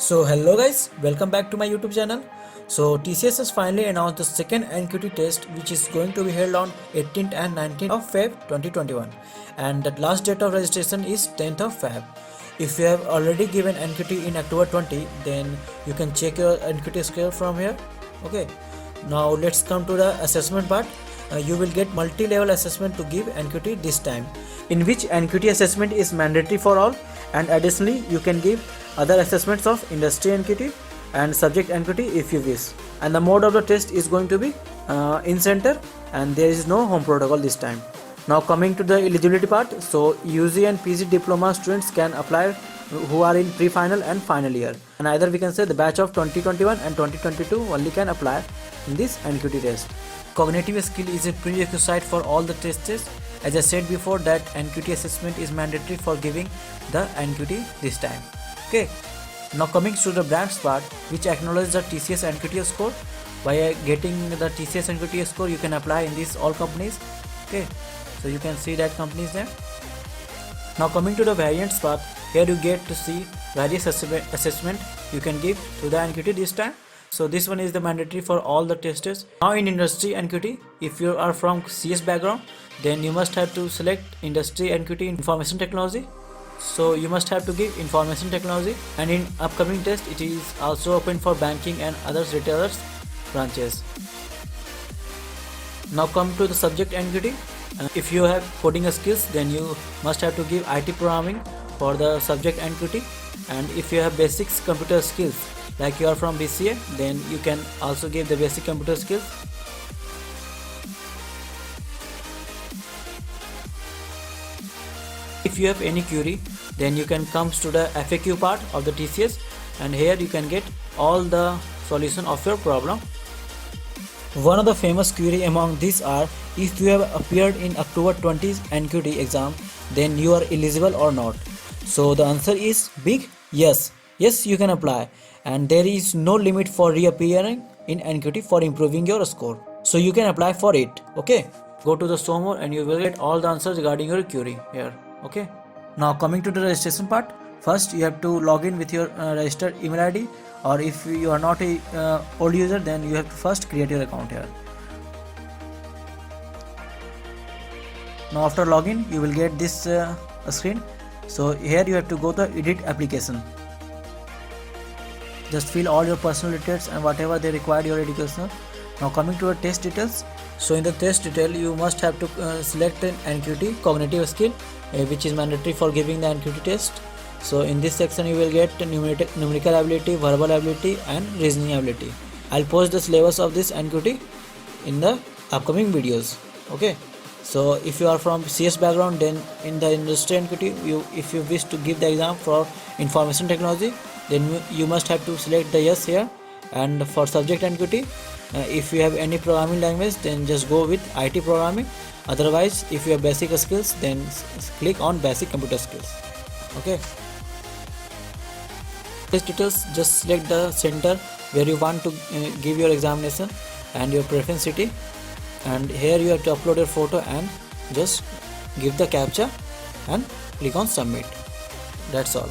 So hello guys, welcome back to my YouTube channel. So TCS has finally announced the second NQT test, which is going to be held on 18th and 19th of Feb 2021, and the last date of registration is 10th of Feb. If you have already given NQT in October 20, then you can check your NQT score from here. Okay, now let's come to the assessment part. You will get multi-level assessment to give NQT this time, in which NQT assessment is mandatory for all, and additionally you can give other assessments of industry NQT and subject NQT if you wish. And the mode of the test is going to be in center, and there is no home protocol this time. Now coming to the eligibility part, so UG and PG diploma students can apply who are in pre-final and final year, and either we can say the batch of 2021 and 2022 only can apply in this NQT test. Cognitive skill is a prerequisite for all the tests. As I said before, that NQT assessment is mandatory for giving the NQT this time. Okay, now coming to the brands part, which acknowledge the TCS NQT score. By getting the TCS NQT score, you can apply in these all companies. Okay, so you can see that companies there. Now coming to the variants part, here you get to see various assessment you can give to the NQT this time. So this one is the mandatory for all the testers. Now in industry NQT, if you are from CS background, then you must have to select industry NQT information technology. So you must have to give information technology, and in upcoming test it is also open for banking and other retailers branches. Now come to the subject NQT. If you have coding skills, then you must have to give IT programming for the subject NQT, and if you have basics computer skills like you are from BCA, then you can also give the basic computer skills. If you have any query, then you can come to the FAQ part of the TCS, and here you can get all the solution of your problem. One of the famous query among these are, if you have appeared in October 20's NQT exam, then you are eligible or not. So the answer is big yes. Yes, you can apply, and there is no limit for reappearing in NQT for improving your score. So you can apply for it. Okay, go to the show more and you will get all the answers regarding your query here. Okay, now coming to the registration part, first you have to log in with your registered email ID, or if you are not a old user, then you have to first create your account here. Now after login, you will get this screen. So here you have to go to edit application. Just fill all your personal details and whatever they require your educational. Now coming to the test details. So in the test detail, you must have to select an NQT cognitive skill, which is mandatory for giving the NQT test. So in this section you will get numerical ability, verbal ability and reasoning ability. I'll post the syllabus of this NQT in the upcoming videos. Okay, so if you are from CS background, then in the industry NQT, if you wish to give the exam for information technology, then you must have to select the yes here. And for subject NQT, if you have any programming language, then just go with IT programming. Otherwise, if you have basic skills, then click on basic computer skills. Okay, these details, just select the center where you want to give your examination and your preference city, and here you have to upload your photo and just give the captcha and click on submit. That's all.